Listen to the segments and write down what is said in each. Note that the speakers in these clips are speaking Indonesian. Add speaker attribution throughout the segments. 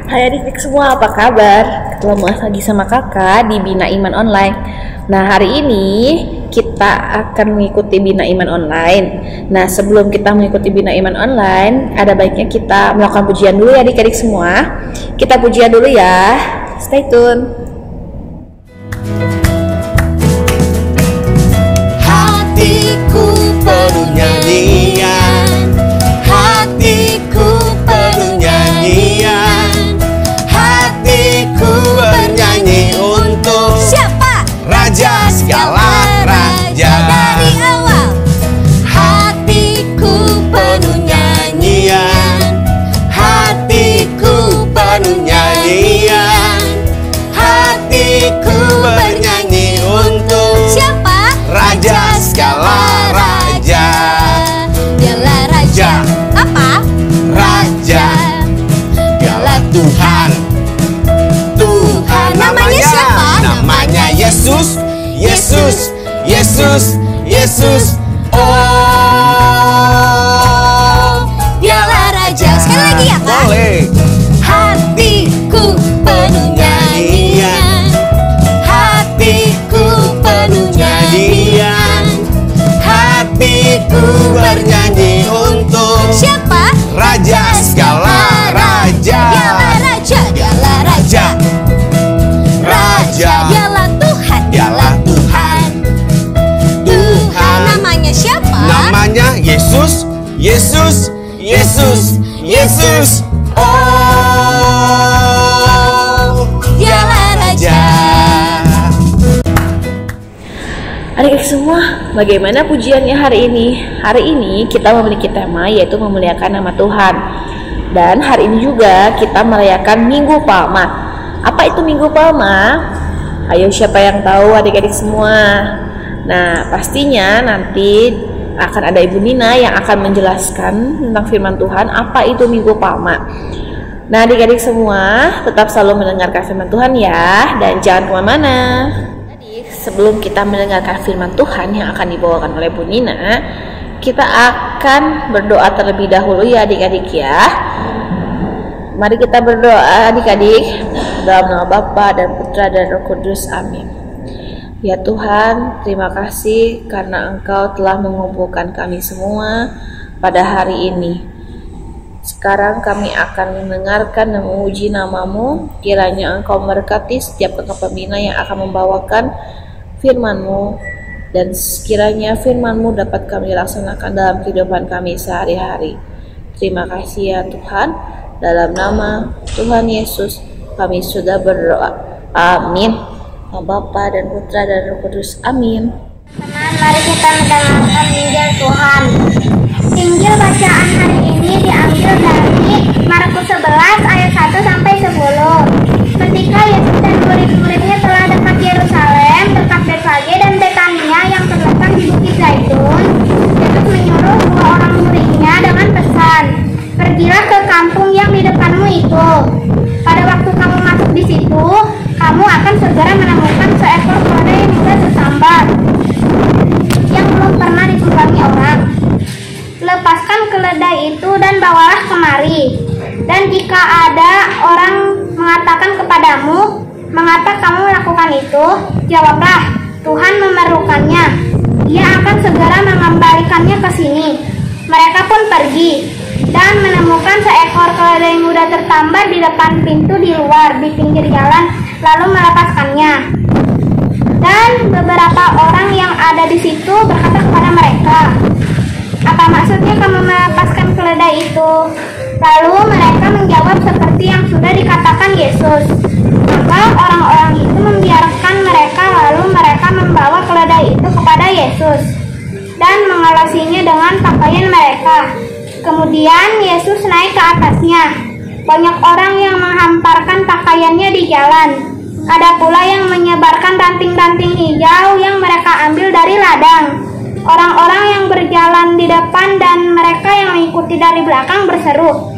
Speaker 1: Hai adik-adik semua, apa kabar? Ketemu lagi sama kakak di Bina Iman Online. Nah, hari ini kita akan mengikuti Bina Iman Online. Nah, sebelum kita mengikuti Bina Iman Online, ada baiknya kita melakukan pujian dulu ya adik-adik semua. Kita pujian dulu ya. Stay tune.
Speaker 2: Hatiku penuh nyanyian, hatiku penuh nyanyian, hatiku bernyanyi untuk
Speaker 3: siapa?
Speaker 2: Raja segala raja.
Speaker 3: Dari awal
Speaker 2: Hatiku penuh nyanyian, hatiku penuh nyanyian, hatiku bernyanyi untuk
Speaker 3: siapa?
Speaker 2: Raja segala raja.
Speaker 3: Dialah raja. Apa?
Speaker 2: Raja, dialah Tuhan. Tuhan
Speaker 3: Namanya siapa?
Speaker 2: Namanya Yesus. Yesus, Yesus, Yesus. Oh,
Speaker 3: Dialah raja. Sekali lagi ya, Kak?
Speaker 2: boleh.
Speaker 3: Hatiku penuh nyanyian,
Speaker 2: Hatiku penuh nyanyian, hatiku bernyanyi untuk
Speaker 3: siapa?
Speaker 2: Raja segala raja.
Speaker 3: Dialah raja. Dialah raja.
Speaker 2: Raja,
Speaker 3: Dialah Tuhan.
Speaker 2: dialah Tuhan. Tuhan,
Speaker 3: Namanya siapa?
Speaker 2: namanya Yesus. Yesus, Yesus, Yesus. Oh,
Speaker 3: Dialah raja.
Speaker 1: Adik-adik semua, bagaimana pujiannya hari ini? Hari ini kita memiliki tema yaitu memuliakan nama Tuhan. Dan hari ini juga kita merayakan Minggu Palma. Apa itu Minggu Palma? Ayo siapa yang tahu adik-adik semua? Nah, pastinya nanti akan ada Ibu Nina yang akan menjelaskan tentang firman Tuhan apa itu Minggu Palma. Nah, adik-adik semua tetap selalu mendengarkan firman Tuhan ya, dan jangan kemana-mana. Sebelum kita mendengarkan firman Tuhan yang akan dibawakan oleh Bu Nina, kita akan berdoa terlebih dahulu ya adik-adik ya. Mari kita berdoa adik-adik, dalam nama Bapa dan Putra dan Roh Kudus, amin. Ya Tuhan, terima kasih karena Engkau telah mengumpulkan kami semua pada hari ini. Sekarang kami akan mendengarkan dan memuji nama-Mu. Kiranya Engkau memberkati setiap kakak pembina yang akan membawakan firman-Mu, dan sekiranya firman-Mu dapat kami laksanakan dalam kehidupan kami sehari-hari. Terima kasih ya Tuhan, dalam nama Tuhan Yesus kami sudah berdoa, amin. Nama Bapa dan Putra dan Roh Kudus, amin.
Speaker 4: Teman, mari kita mendengarkan Injil Tuhan. Injil bacaan hari ini diambil dari Markus 11 ayat 1 sampai 10. Ketika Yesus dan murid-muridnya telah dekat Yerusalem, dekat Betfage dan Betania yang terletak di Bukit Zaitun, Yesus menyuruh dua orang muridnya dengan pesan, "Pergilah ke kampung yang di depanmu itu. Pada waktu kamu masuk di situ, kamu akan segera menemukan seekor keledai yang muda tersambar, yang belum pernah ditunggangi orang. Lepaskan keledai itu dan bawalah kemari. Dan jika ada orang mengatakan kepadamu, mengapa kamu melakukan itu? Jawablah, Tuhan memerlukannya. Ia akan segera mengembalikannya ke sini." Mereka pun pergi dan menemukan seekor keledai muda tertambar di depan pintu di luar, di pinggir jalan, lalu melepaskannya. Dan beberapa orang yang ada di situ berkata kepada mereka, "Apa maksudnya kamu melepaskan keledai itu?" Lalu mereka menjawab seperti yang sudah dikatakan Yesus. Maka orang-orang itu membiarkan mereka, lalu mereka membawa keledai itu kepada Yesus dan mengelasinya dengan pakaian mereka. Kemudian Yesus naik ke atasnya. Banyak orang yang menghamparkan pakaiannya di jalan. Ada pula yang menyebarkan ranting-ranting hijau yang mereka ambil dari ladang. Orang-orang yang berjalan di depan dan mereka yang mengikuti dari belakang berseru,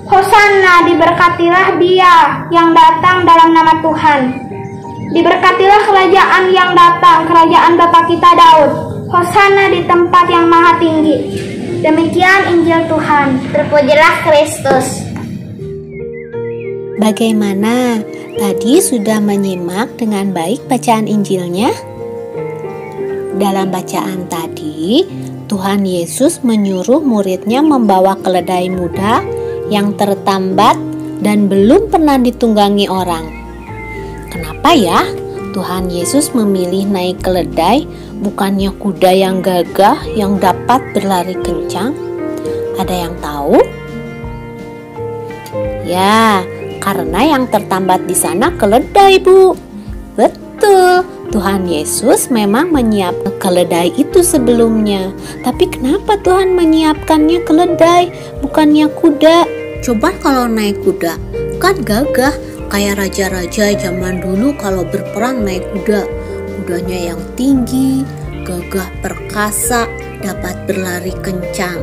Speaker 4: "Hosana, diberkatilah Dia yang datang dalam nama Tuhan. Diberkatilah kerajaan yang datang, kerajaan Bapa kita Daud. Hosana di tempat yang maha tinggi." Demikian Injil Tuhan. Terpujilah Kristus.
Speaker 5: Bagaimana? Tadi sudah menyimak dengan baik bacaan Injilnya? Dalam bacaan tadi, Tuhan Yesus menyuruh muridnya membawa keledai muda yang tertambat dan belum pernah ditunggangi orang. Kenapa ya Tuhan Yesus memilih naik keledai, bukannya kuda yang gagah yang dapat berlari kencang? Ada yang tahu? Ya, karena yang tertambat di sana keledai, Bu. Betul, Tuhan Yesus memang menyiapkan keledai itu sebelumnya. Tapi kenapa Tuhan menyiapkannya keledai, bukannya kuda? Coba kalau naik kuda, kan gagah, kayak raja-raja zaman dulu kalau berperang naik kuda. Kudanya yang tinggi, gagah perkasa, dapat berlari kencang.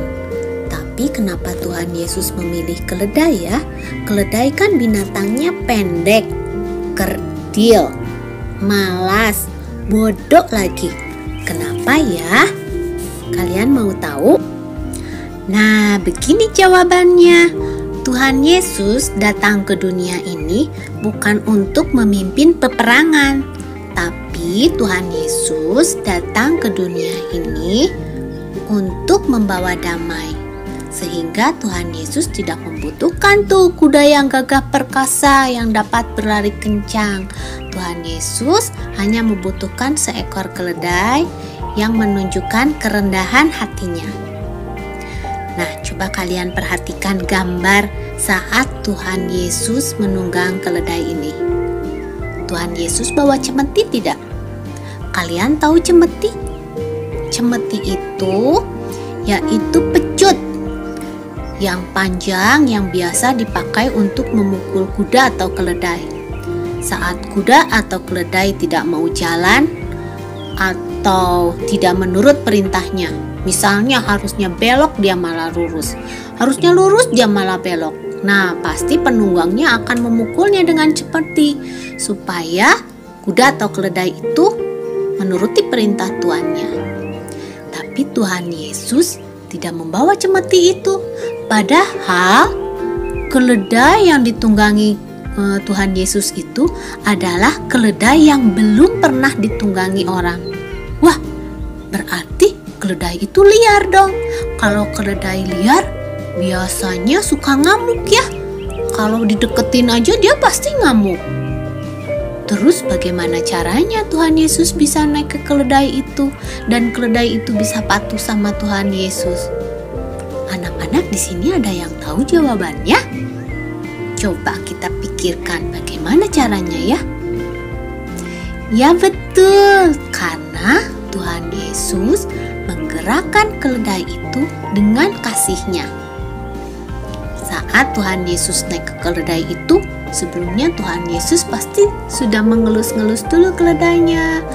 Speaker 5: Tapi kenapa Tuhan Yesus memilih keledai ya? Keledai kan binatangnya pendek, kerdil, malas, bodoh lagi. Kenapa ya? Kalian mau tahu? Nah, begini jawabannya. Tuhan Yesus datang ke dunia ini bukan untuk memimpin peperangan, tapi Tuhan Yesus datang ke dunia ini untuk membawa damai. Sehingga Tuhan Yesus tidak membutuhkan tuh kuda yang gagah perkasa yang dapat berlari kencang. Tuhan Yesus hanya membutuhkan seekor keledai yang menunjukkan kerendahan hatinya. Nah, coba kalian perhatikan gambar saat Tuhan Yesus menunggang keledai ini. Tuhan Yesus bawa cemeti tidak? Kalian tahu cemeti? Cemeti itu yaitu pecut yang panjang yang biasa dipakai untuk memukul kuda atau keledai. Saat kuda atau keledai tidak mau jalan atau tidak menurut perintahnya, misalnya harusnya belok dia malah lurus, harusnya lurus dia malah belok. Nah, pasti penunggangnya akan memukulnya dengan cemeti supaya kuda atau keledai itu menuruti perintah tuannya. Tapi Tuhan Yesus tidak membawa cemeti itu. Padahal keledai yang ditunggangi Tuhan Yesus itu adalah keledai yang belum pernah ditunggangi orang. Wah, berarti keledai itu liar dong. Kalau keledai liar biasanya suka ngamuk ya. Kalau dideketin aja dia pasti ngamuk. Terus bagaimana caranya Tuhan Yesus bisa naik ke keledai itu dan keledai itu bisa patuh sama Tuhan Yesus? Anak-anak di sini ada yang tahu jawabannya? Coba kita pikirkan bagaimana caranya ya. Ya betul, karena Tuhan Yesus menggerakkan keledai itu dengan kasih-Nya. Saat Tuhan Yesus naik ke keledai itu, sebelumnya Tuhan Yesus pasti sudah mengelus-ngelus dulu keledainya.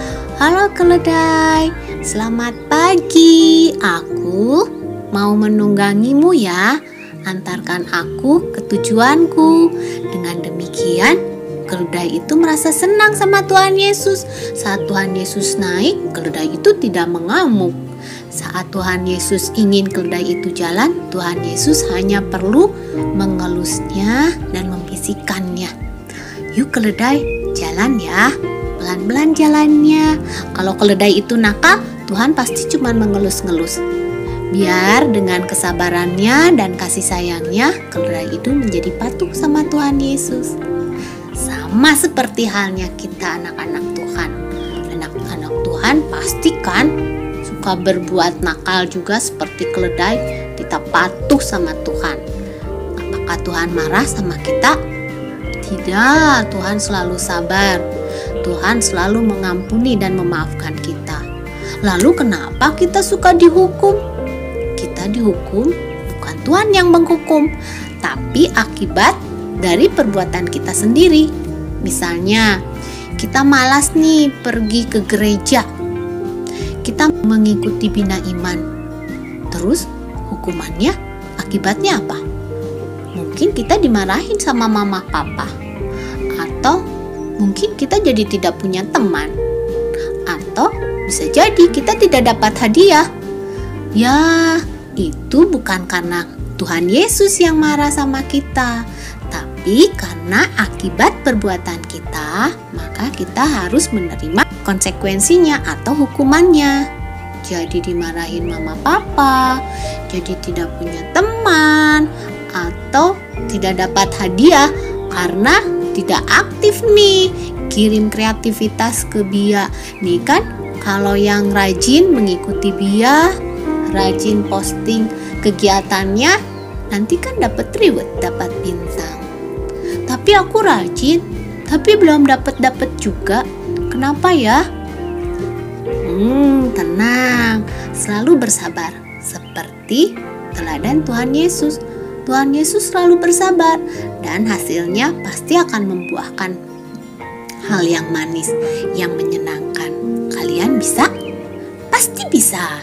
Speaker 5: Halo keledai, selamat pagi, aku mau menunggangimu ya, antarkan aku ke tujuanku. Dengan demikian, keledai itu merasa senang sama Tuhan Yesus. Saat Tuhan Yesus naik, keledai itu tidak mengamuk. Saat Tuhan Yesus ingin keledai itu jalan, Tuhan Yesus hanya perlu mengelusnya dan membisikkannya. Yuk keledai, jalan ya, pelan-pelan jalannya. Kalau keledai itu nakal, Tuhan pasti cuma mengelus-ngelus. Biar dengan kesabarannya dan kasih sayangnya, keledai itu menjadi patuh sama Tuhan Yesus. Sama seperti halnya kita anak-anak Tuhan. Anak-anak Tuhan pastikan suka berbuat nakal juga seperti keledai, kita patuh sama Tuhan. Apakah Tuhan marah sama kita? Tidak, Tuhan selalu sabar. Tuhan selalu mengampuni dan memaafkan kita. Lalu kenapa kita suka dihukum? Kita dihukum bukan Tuhan yang menghukum, tapi akibat dari perbuatan kita sendiri. Misalnya, kita malas nih pergi ke gereja. Kita mengikuti bina iman. Terus hukumannya, akibatnya apa? Mungkin kita dimarahin sama mama papa. Atau mungkin kita jadi tidak punya teman. Atau bisa jadi kita tidak dapat hadiah. Ya, itu bukan karena Tuhan Yesus yang marah sama kita, tapi Tapi karena akibat perbuatan kita, maka kita harus menerima konsekuensinya atau hukumannya. Jadi dimarahin mama papa, jadi tidak punya teman, atau tidak dapat hadiah karena tidak aktif nih kirim kreativitas ke Bia. Nih kan, kalau yang rajin mengikuti Bia, rajin posting kegiatannya, nanti kan dapat reward, dapat bintang. Tapi aku rajin, tapi belum dapat juga. Kenapa ya? Tenang, selalu bersabar. Seperti teladan Tuhan Yesus. Tuhan Yesus selalu bersabar dan hasilnya pasti akan membuahkan hal yang manis, yang menyenangkan. Kalian bisa? Pasti bisa.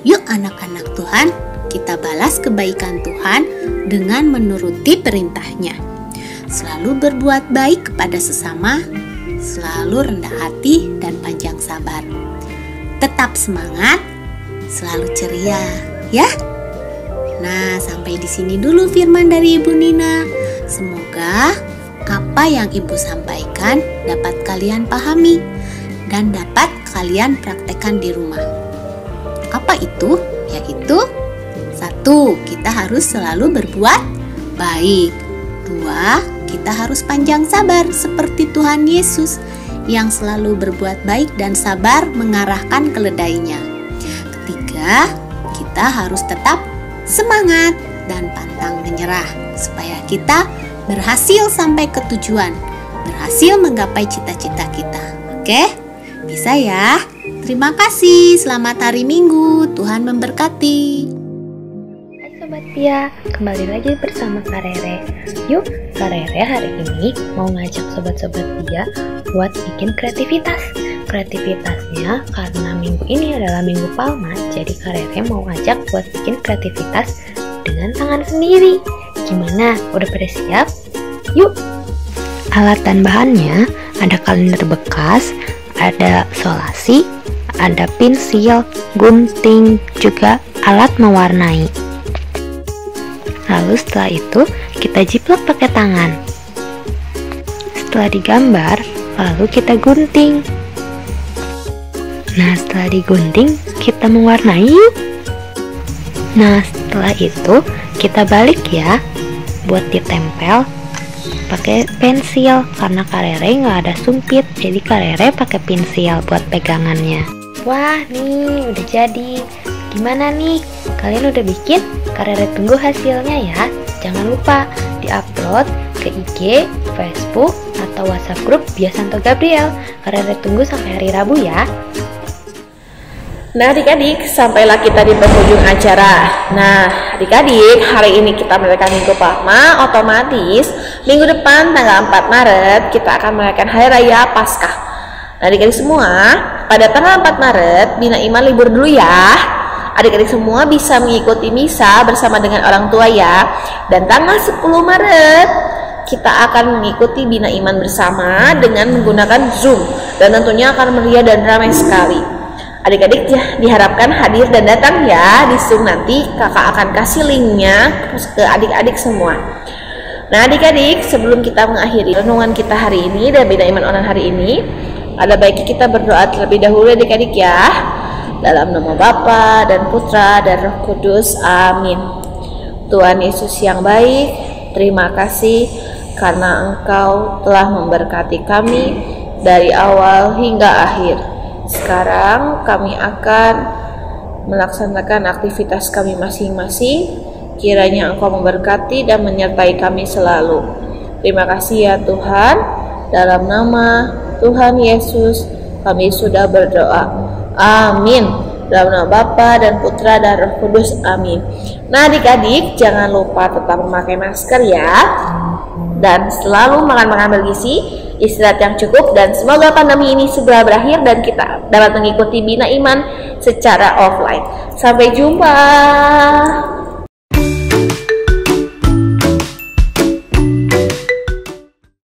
Speaker 5: Yuk anak-anak Tuhan, kita balas kebaikan Tuhan dengan menuruti perintahnya. Selalu berbuat baik kepada sesama, selalu rendah hati dan panjang sabar. Tetap semangat, selalu ceria, ya. Nah, sampai di sini dulu firman dari Ibu Nina. Semoga apa yang Ibu sampaikan dapat kalian pahami dan dapat kalian praktekkan di rumah. Apa itu? Yaitu 1. Kita harus selalu berbuat baik. 2. Kita harus panjang sabar seperti Tuhan Yesus yang selalu berbuat baik dan sabar mengarahkan keledainya. 3. Kita harus tetap semangat dan pantang menyerah supaya kita berhasil sampai ke tujuan, berhasil menggapai cita-cita kita. Oke? Bisa ya? Terima kasih. Selamat hari Minggu. Tuhan memberkati.
Speaker 1: Sobat Pia, kembali lagi bersama Kak Rere. Yuk, Kak Rere hari ini mau ngajak sobat-sobat Pia buat bikin kreativitas. Kreativitasnya karena minggu ini adalah minggu Palma, jadi Kak Rere mau ngajak buat bikin kreativitas dengan tangan sendiri. Gimana? Udah pada siap? Yuk! Alat dan bahannya ada kalender bekas, ada solasi, ada pensil, gunting, juga alat mewarnai. Lalu setelah itu kita jiplak pakai tangan. Setelah digambar, lalu kita gunting. Nah, setelah digunting, kita mewarnai. Nah, setelah itu kita balik ya, buat ditempel pakai pensil. Karena Kak Rere nggak ada sumpit, jadi Kak Rere pakai pensil buat pegangannya. Wah, nih udah jadi. Gimana nih? Kalian udah bikin? Kak Rere tunggu hasilnya ya. Jangan lupa di-upload ke IG, Facebook, atau WhatsApp grup Bia Santo Gabriel. Kak Rere tunggu sampai hari Rabu ya. Nah adik-adik, sampailah kita di penghujung acara. Nah adik-adik, hari ini kita merayakan Minggu Palma, otomatis minggu depan tanggal 4 Maret kita akan merayakan Hari Raya Paskah. Nah adik-adik semua, pada tanggal 4 Maret Bina Iman libur dulu ya. Adik-adik semua bisa mengikuti misa bersama dengan orang tua ya. Dan tanggal 10 Maret kita akan mengikuti Bina Iman bersama dengan menggunakan Zoom. Dan tentunya akan meriah dan ramai sekali. Adik-adik ya, diharapkan hadir dan datang ya di Zoom. Nanti kakak akan kasih linknya ke adik-adik semua. Nah adik-adik, sebelum kita mengakhiri renungan kita hari ini dan Bina Iman online hari ini, ada baiknya kita berdoa terlebih dahulu adik-adik ya. Dalam nama Bapa dan Putra dan Roh Kudus, amin. Tuhan Yesus yang baik, terima kasih karena Engkau telah memberkati kami dari awal hingga akhir. Sekarang kami akan melaksanakan aktivitas kami masing-masing. Kiranya Engkau memberkati dan menyertai kami selalu. Terima kasih ya Tuhan. Dalam nama Tuhan Yesus kami sudah berdoa. Amin. Dalam nama Bapa dan Putra dan Roh Kudus, amin. Nah adik-adik, jangan lupa tetap memakai masker ya. Dan selalu makan bergizi, istirahat yang cukup, dan semoga pandemi ini segera berakhir dan kita dapat mengikuti Bina Iman secara offline. Sampai jumpa.